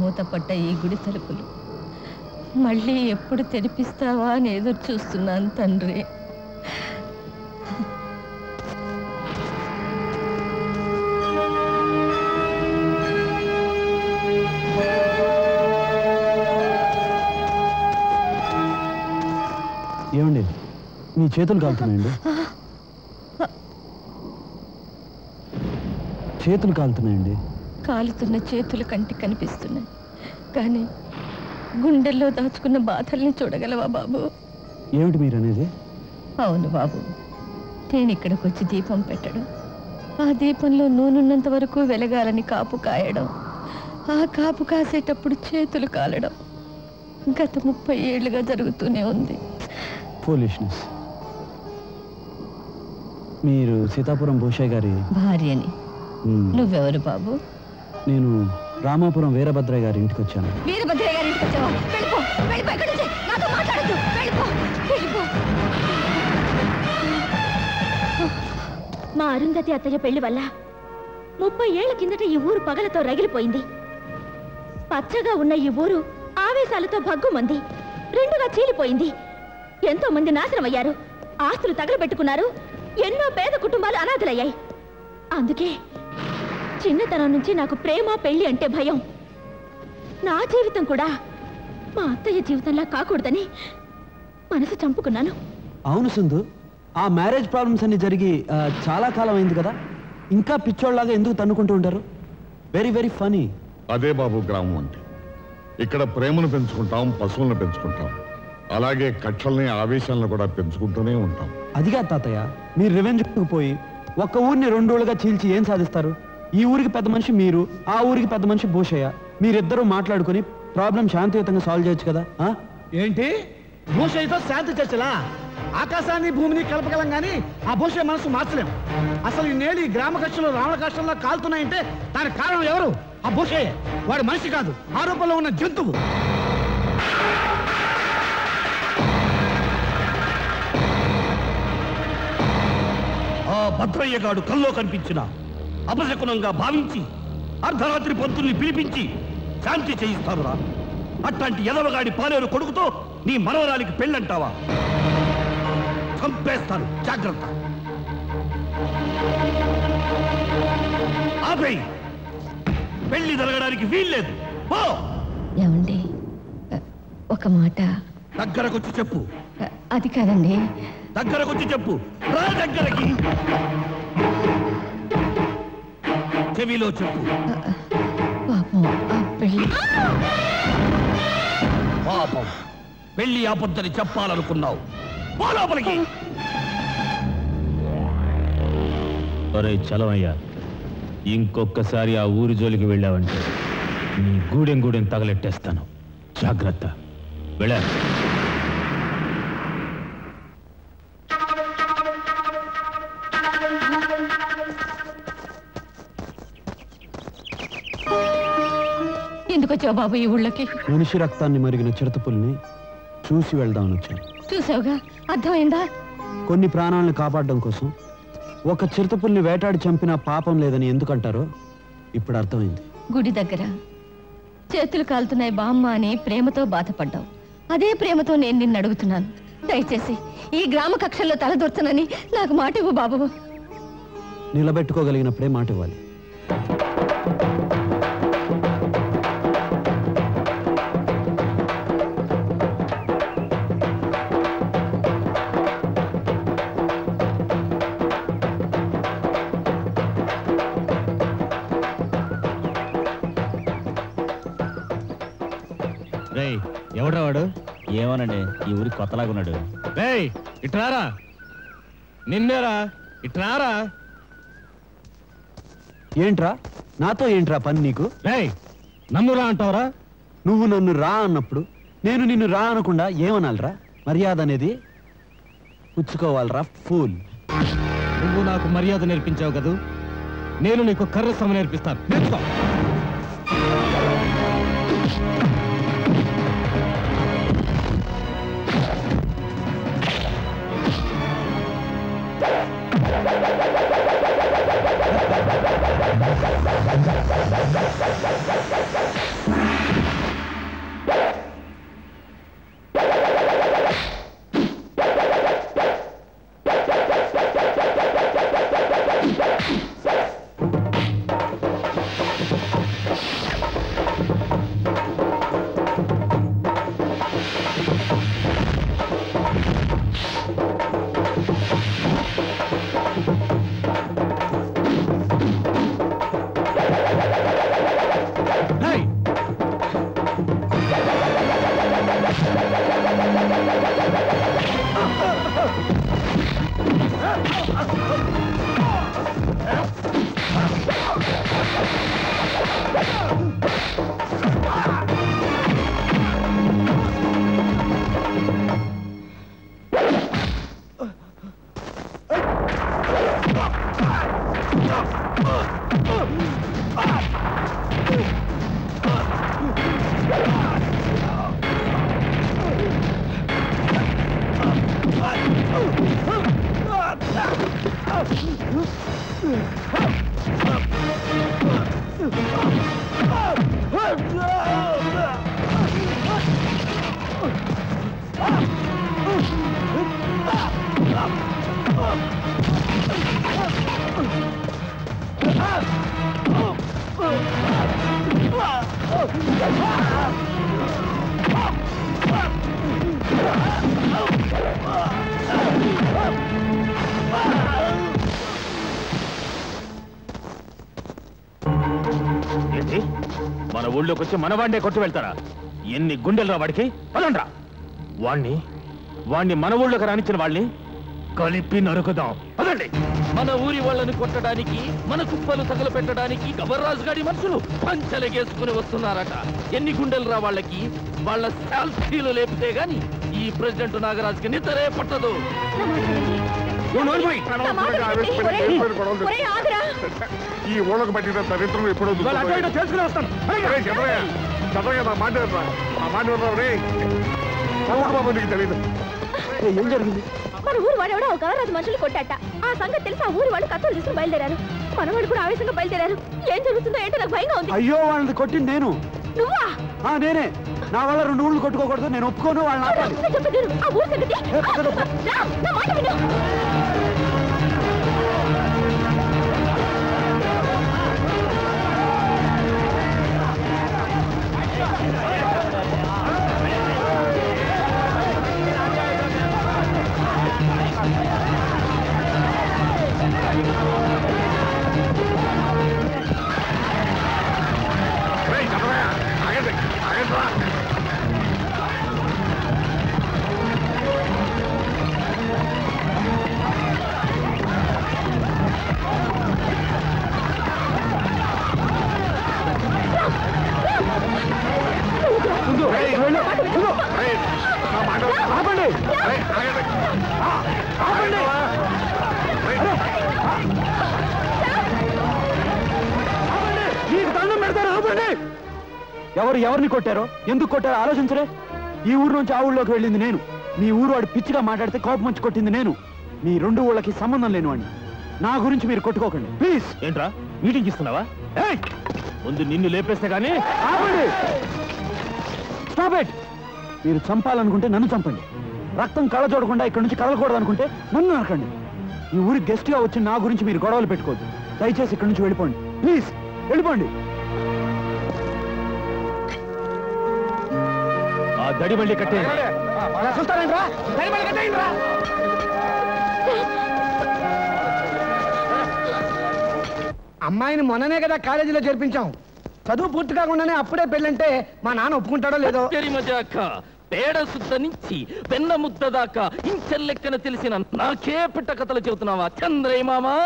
మూతపడ్డ ఈ గుడి తలుపులు మళ్ళీ ఎప్పుడు తెరిపిస్తావా అని ఎదురు చూస్తున్నాను తండ్రి. ఏమండి మీ చేతులు కాలుతున్నాయండి? చేతులు కాలుతున్నాయండి. కాలుతున్న చేతులు కంటికి కనిపిస్తున్నాయి కానీ గుండెల్లో దాచుకున్న బాధల్ని చూడగలవా బాబు? ఏమిటి మీరు అనేది? అవును బాబు, నేను ఇక్కడికి వచ్చి దీపం పెట్టడం, ఆ దీపంలో నూనెన్నంత వరకు వెలగాలని కాపు కాయడం, ఆ కాపు కాసేటప్పుడు చేతులు కాలడం గత 30 ఏళ్లుగా జరుగుతూనే ఉంది. ఫూలిష్నెస్. మీరు సీతాపురం భూషయ్య గారి భార్యని. నువ్వెవరు బాబు? నేను రామాపురం వీరభద్రయ్య గారి ఇంటికి వచ్చాను. వీరభద్రయ్య గారి ఇంటికి వచ్చావా? వెళ్ళిపో, వెళ్ళిపో, ఇక్కడి నుంచి నాతో మాట్లాడద్దు. వెళ్ళిపో, వెళ్ళిపో. మా అరుంధతి అత్తయ్య పెళ్లి వల్ల 30 ఏళ్ల కిందట ఈ ఊరు పగలతో రగిలిపోయింది. పచ్చగా ఉన్న ఈ ఊరు ఆవేశాలతో భగ్గుమంది, రెండుగా చీలిపోయింది. ఎంతో మంది నాశనమయ్యారు, ఆస్తులు తగలబెట్టుకున్నారు, ఎన్నో పేద కుటుంబాలు అనాథలయ్యాయి. అందుకే చిన్నతనం నుంచి నాకు ప్రేమ పెళ్లి అంటే భయం. నా జీవితం కూడా మా అత్తయ్య జీవితంలా కాకూడదని మనసు చంపుకున్నాను. అవును సింధు, ఆ మ్యారేజ్ ప్రాబ్లమ్స్ అన్ని జరిగి చాలా కాలం అయింది కదా, ఇంకా పిచ్చోళ్ళలాగా ఎందుకు తన్నుకుంటూ ఉంటారు? Very very funny. అదే బాబు గ్రామం అంటే. ఇక్కడ ప్రేమను పెంచుకుంటాం, పశువులను పెంచుకుంటాం, అలాగే కక్షల్ని ఆవేశాలను కూడా పెంచుకుంటూనే ఉంటాం. అదిగా తాతయ్య, మీరు రివెంజ్ పోయి ఒక్క ఊరిని 2 రోజులుగా చీల్చి ఏం సాధిస్తారు? ఈ ఊరికి పెద్ద మనిషి మీరు, ఆ ఊరికి పెద్ద మనిషి భూషయ్య. మీరిద్దరూ మాట్లాడుకుని ప్రాబ్లం శాంతియుతంగా సాల్వ్ చేయొచ్చు కదా. ఏంటి భూషయ్యతో శాంతి చర్చలా? ఆకాశాన్ని భూమిని కలపగలం గానీ ఆ భూషయ్య మనసు మార్చలేం. అసలు ఈ నేడు ఈ గ్రామ కక్షలు రావణ కష్టంలో కాలుతున్నాయంటే దానికి కారణం ఎవరు? ఆ భూషయ్య. వాడు మనిషి కాదు, ఆరోపణలో ఉన్న జంతువు. ఆ భద్రయ్యగాడు కల్లో కనిపించిన అపశకునంగా భావించి అర్ధరాత్రి పంతుల్ని పిలిపించి శాంతి చేయిస్తానురా. అట్లాంటి ఎదవగాడి పాలేరు కొడుకుతో నీ మనవరాలికి పెళ్ళంటావా? చంపేస్తాను, జాగ్రత్త. ఆపేయి, పెళ్లి జరగడానికి వీల్లేదు. ఏమండి, ఒక మాట దగ్గరకొచ్చి చెప్పు. అది కాదండి. దగ్గరకొచ్చి చెప్పు. రా దగ్గరకి. చెవిలో చెప్పు. పాపం ఆ పెళ్లి. పాపం పెళ్లి ఆపొద్దని చెప్పాలనుకున్నావు. లోపలికి. ఒరే చలమయ్యా, ఇంకొక్కసారి ఆ ఊరి జోలికి వెళ్ళావంటే నీ గూడెం గూడెం తగలెట్టేస్తాను, జాగ్రత్త. వెళ్ళా. ఎందుకు వచ్చావు బాబు ఈ ఊళ్ళోకి? మనిషి రక్తాన్ని మరిగిన చిరుతపుల్ని చూసి వెళ్దామని వచ్చాను. చూసావుగా, అర్థమైందా? కొన్ని ప్రాణాలను కాపాడడం కోసం ఒక చిరుతపుల్ని వేటాడి చంపిన పాపం లేదని ఎందుకంటారో ఇప్పుడు అర్థమైంది. గుడి దగ్గర చేతులు కాలుతున్నాయి బామ్మ అని ప్రేమతో బాధపడ్డావు. అదే ప్రేమతో నేను నిన్ను అడుగుతున్నాను, దయచేసి ఈ గ్రామ కక్షల్లో తలదూర్చనని నాకు మాట ఇవ్వు బాబు. నిలబెట్టుకోగలిగినప్పుడే మాట ఇవ్వాలి. ఎవడ్రా వాడు? ఏమోనండి, ఈ ఊరికి కొత్తలాగున్నాడు. ఇట్రారా, నిన్నేరా, ఇట్రారా. ఏంట్రా నాతో ఏంట్రా పని నీకు? నన్ను రా అంటావరా? నువ్వు నన్ను రా అన్నప్పుడు నేను నిన్ను రా అనకుండా ఏమనాలరా? మర్యాద అనేది పుచ్చుకోవాలరా ఫూల్. నువ్వు నాకు మర్యాద నేర్పించావు కదూ, నేను నీకు కర్ర సమ నేర్పిస్తాను, నేర్చుకో. ఏంటి మన ఊళ్ళోకి వచ్చి మన వాడినే కొట్టి వెళ్తారా? ఎన్ని గుండెలు రా వాడికి? పదండ్రా. వాణ్ణి మన ఊళ్ళోకి రానిచ్చిన వాళ్ళని కలిపి నరుకుదాం. పదండి. మన ఊరి వాళ్ళని కొట్టడానికి, మన కుప్పలు తగలపెట్టడానికి గవర్రాజు గారి మనుషులు పంచలగేసుకుని వస్తున్నారట. ఎన్ని గుండెలు రా వాళ్ళకి? వాళ్ళ శాల్తీలు లేపితే గాని ఈ ప్రెసిడెంట్ నాగరాజుకి నిద్రే పట్టదు. ఈ ఊళ్ళకు పట్టిన చరిత్రం ఎప్పుడో తెలుసుకుని వస్తాను. బాబు నీకు తెలియదు. ఏం జరిగింది? మన ఊరు వాడెవడో ఒక గవర్రాజు మనుషులు కొట్టాట. ఆ సంగతి తెలిసి ఆ ఊరు వాళ్ళు కత్తులు తీసుకుని బయలుదేరారు. మనవాడు కూడా ఆవేశంగా బయలుదేరారు. ఏం జరుగుతుందో ఏంటో నాకు భయంగా ఉంది. అయ్యో, వాళ్ళని కొట్టింది నేను. నువ్వా? నేనే. నా వల్ల 2 ఊళ్ళు కొట్టుకోకూడదు. నేను ఒప్పుకోను. వాళ్ళని ఆపాలి. ఆ ఊరు సంగతి నా మాట విను. ఎవరిని కొట్టారో, ఎందుకు కొట్టారో ఆలోచించరే. ఈ ఊరు నుంచి ఆ ఊళ్ళోకి వెళ్ళింది నేను. మీ ఊరు వాడు పిచ్చిగా మాట్లాడితే కోపం వచ్చి కొట్టింది నేను. మీ 2 ఊళ్ళకి సంబంధం లేనివాడిని. నా గురించి మీరు కొట్టుకోకండి ప్లీజ్. ఏంట్రా మీటింగ్ ఇస్తున్నావా? ముందు నిన్ను లేపేస్తే గానీ. Stop it. మీరు చంపాలనుకుంటే నన్ను చంపండి. రక్తం కళ్ళ చూడకుండా ఇక్కడి నుంచి కదలకూడదు అనుకుంటే నన్ను నరకండి. ఈ ఊరికి గెస్ట్ గా వచ్చి నా గురించి మీరు గొడవలు పెట్టుకోవద్దు. దయచేసి ఇక్కడి నుంచి వెళ్ళిపోండి ప్లీజ్. వెళ్ళిపోండి. ఆ దడి మళ్ళీ కట్టే. అమ్మాయిని మొన్ననే కదా కాలేజీలో చేర్పించాం. చదువు పూర్తి కాకుండానే అప్పుడే పెళ్ళంటే మా నాన్న ఒప్పుకుంటాడో లేదో. పేడ సుద్ద నుంచి పెన్న ముద్ద దాకా ఇంచెల్లెక్కన తెలిసిన నాకే పిట్ట కథలు చెబుతున్నావా చంద్రయ్య మామా?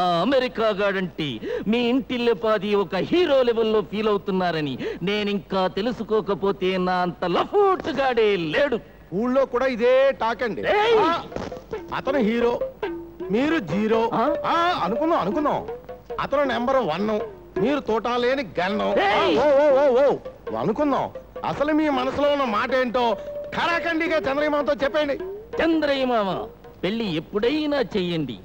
ఆ అమెరికా గాడంటే మీ ఇంటిల్లెపాది ఒక హీరో లెవెల్లో ఫీల్ అవుతున్నారని నేనింకా తెలుసుకోకపోతే నా అంత లఫూట్ గాడే లేడు. ఊళ్ళో కూడా ఇదే టాక్ అండి. అతను హీరో, మీరు జీరో. అనుకుందాం. అతను నెంబర్ 1, మీరు తోటాలేని గన్నం. అనుకుందాం. అసలు మీ మనసులో ఉన్న మాట ఏంటో ఖరాఖండిగా చంద్రయ్య మామతో చెప్పండి. చంద్రయ్య మామ, పెళ్లి ఎప్పుడైనా చెయ్యండి,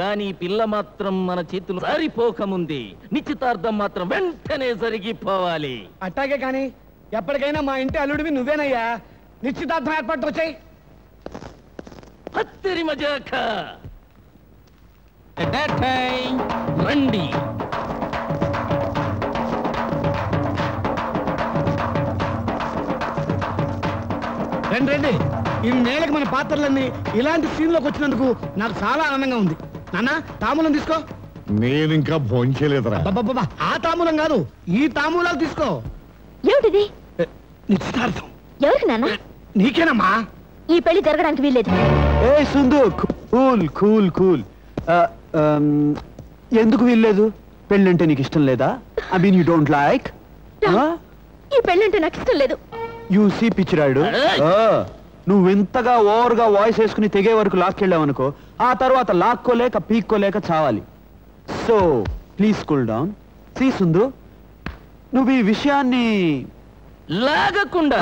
కానీ పిల్ల మాత్రం మన చేతులు సరిపోకముందే నిశ్చితార్థం మాత్రం వెంటనే జరిగిపోవాలి. అట్టాగే కానీ ఎప్పటికైనా మా ఇంటి అల్లుడివి నువ్వేనయ్యా. నిశ్చితార్థం ఏర్పాటు వచ్చాయి. హత్తరి మజాక రండి. రండి. ఈ నేలకు మన పాత్రలన్నీ ఇలాంటి సీన్ లోకి వచ్చినందుకు నాకు చాలా ఆనందంగా ఉంది. నాన్న తాంబూలం తీసుకో. నేను ఇంకా భోంచేలేదురా. ఆ తాంబూలం కాదు, ఈ తాంబూలాలు తీసుకో. ఏమిటిది? నిశ్చితార్థం. ఎవరికి నాన్న? నీకేనమ్మా. ఈ పెళ్లి జరగడానికి వీల్లేదు. ఏ సుందు, కూల్ కూల్ కూల్ ఎందుకు వీల్లేదు? పెళ్ళంటే నీకు ఇష్టం లేదా? I mean you don't like? ఈ పెళ్ళంటే నాకు ఇష్టం లేదు. యూ సీ పిచ్చిరాడు, నువ్వు ఇంతగా ఓవర్గా వాయిస్ వేసుకుని తెగే వరకు లాక్కెళ్ళావనుకో, ఆ తర్వాత లాక్కోలేక పీక్కోలేక చావాలి. So please cool down. See Sundu, నువ్వు ఈ విషయాన్ని లాగకుండా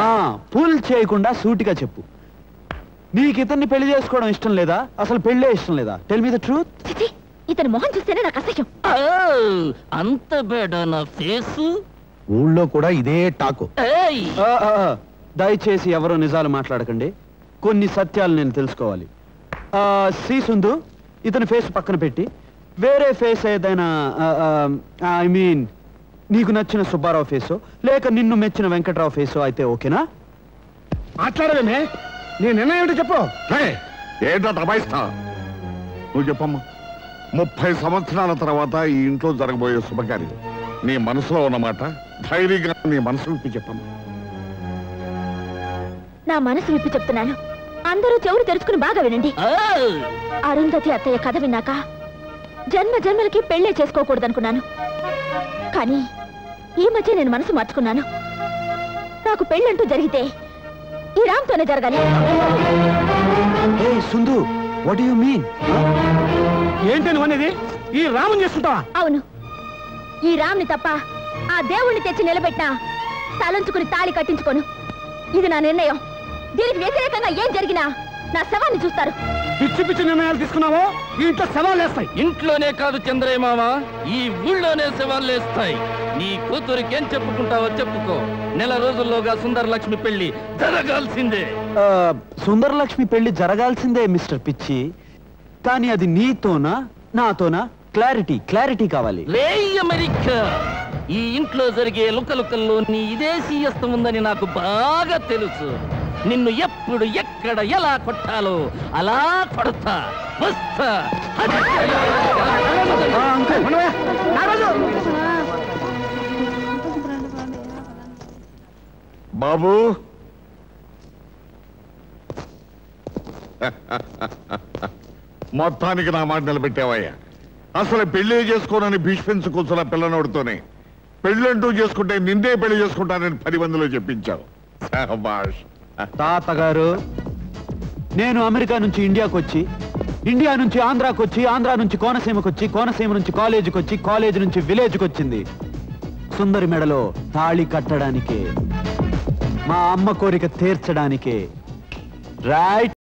పుల్ చేయకుండా సూటిగా చెప్పు. నీకు ఇతన్ని పెళ్లి చేసుకోవడం ఇష్టం లేదా? అసలు పెళ్ళే ఇష్టం లేదా? Tell me the truth. ఇతని మొహం చూస్తేనే నాకు అసహ్యం. అంత బేడా నా ఫేసు? ఊళ్ళో కూడా ఇదే టాకు. దయచేసి ఎవరో నిజాలు మాట్లాడకండి, కొన్ని సత్యాలు నేను తెలుసుకోవాలి. శ్రీ సుందు, ఇతని ఫేస్ పక్కన పెట్టి వేరే ఫేస్ ఏదైనా, ఐ మీన్ నీకు నచ్చిన సుబ్బారావు ఫేసో లేక నిన్ను మెచ్చిన వెంకట్రావు ఫేసో అయితే ఓకేనా? మాట్లాడమే, నీ నిర్ణయం ఏంటో చెప్పు. ఏంటో దబాయిస్తా, నువ్వు చెప్పమ్మా. 30 సంవత్సరాల తర్వాత ఈ ఇంట్లో జరగబోయే శుభకార్యం నీ మనసులో ఉన్నమాట ధైర్యంగా నీ మనసు విప్పి చెప్పమ్మా. నా మనసు విప్పి చెప్తున్నాను, అందరూ చెవులు తెరుచుకుని బాగా వినండి. అరుంధతి అత్తయ్య కథ విన్నాక జన్మ జన్మలకి పెళ్లే చేసుకోకూడదనుకున్నాను. కానీ ఈ మధ్య నేను మనసు మార్చుకున్నాను. నాకు పెళ్ళంటూ జరిగితే ఈ రామ్తోనే జరగాలి. సుందు, వాట్ డు యు మీన్? ఏంటి నువ్వు అనేది? ఈ రాముని చేసుకుంటావా? అవును, ఈ రామ్ని తప్ప ఆ దేవుణ్ణి తెచ్చి నిలబెట్టినా తలంచుకుని తాళి కట్టించుకోను. ఇది నా నిర్ణయం. దీనికి వ్యతిరేకంగా ఏం జరిగినా నా శవాన్ని చూస్తారు. పిచ్చి పిచ్చి నిర్ణయాలు తీసుకున్నావో ఈ ఇంట్లో శవాలు వేస్తాయి. ఇంట్లోనే కాదు చంద్రయ్య మామ, ఈ ఊళ్ళోనే శవాలు వేస్తాయి. నీ కూతురికేం చెప్పుకుంటావో చెప్పుకో. నెల రోజుల్లోగా సుందరలక్ష్మి పెళ్లి జరగాల్సిందే. సుందరలక్ష్మి పెళ్లి జరగాల్సిందే మిస్టర్ పిచ్చి. కానీ అది నీతోనా నాతోనా? క్లారిటీ కావాలి. అమెరికా, ఈ ఇంట్లో జరిగే లుకలుకల్లో నీ విదేశీయస్తం ఉందని నాకు బాగా తెలుసు. నిన్ను ఎప్పుడు ఎక్కడ ఎలా కొట్టాలో అలా కొడతా వస్తా. బాబు, మొత్తానికి నా మాట నిలబెట్టావయ్యా. అసలు పెళ్లి చేసుకోనని భీష్మించుకొచ్చిన పిల్లనోడితోనే పెళ్ళంటూ చేసుకుంటే నిన్నే పెళ్లి చేసుకుంటానని 10 మందిలో చెప్పించావు. శభాష్. తాతగారు, నేను అమెరికా నుంచి ఇండియాకి వచ్చి, ఇండియా నుంచి ఆంధ్రాకి వచ్చి, ఆంధ్రా నుంచి కోనసీమకి వచ్చి, కోనసీమ నుంచి కాలేజీకి వచ్చి, కాలేజీ నుంచి విలేజ్కి వచ్చింది సుందరి మెడలో తాళి కట్టడానికే, మా అమ్మ కోరిక తీర్చడానికే. రైట్.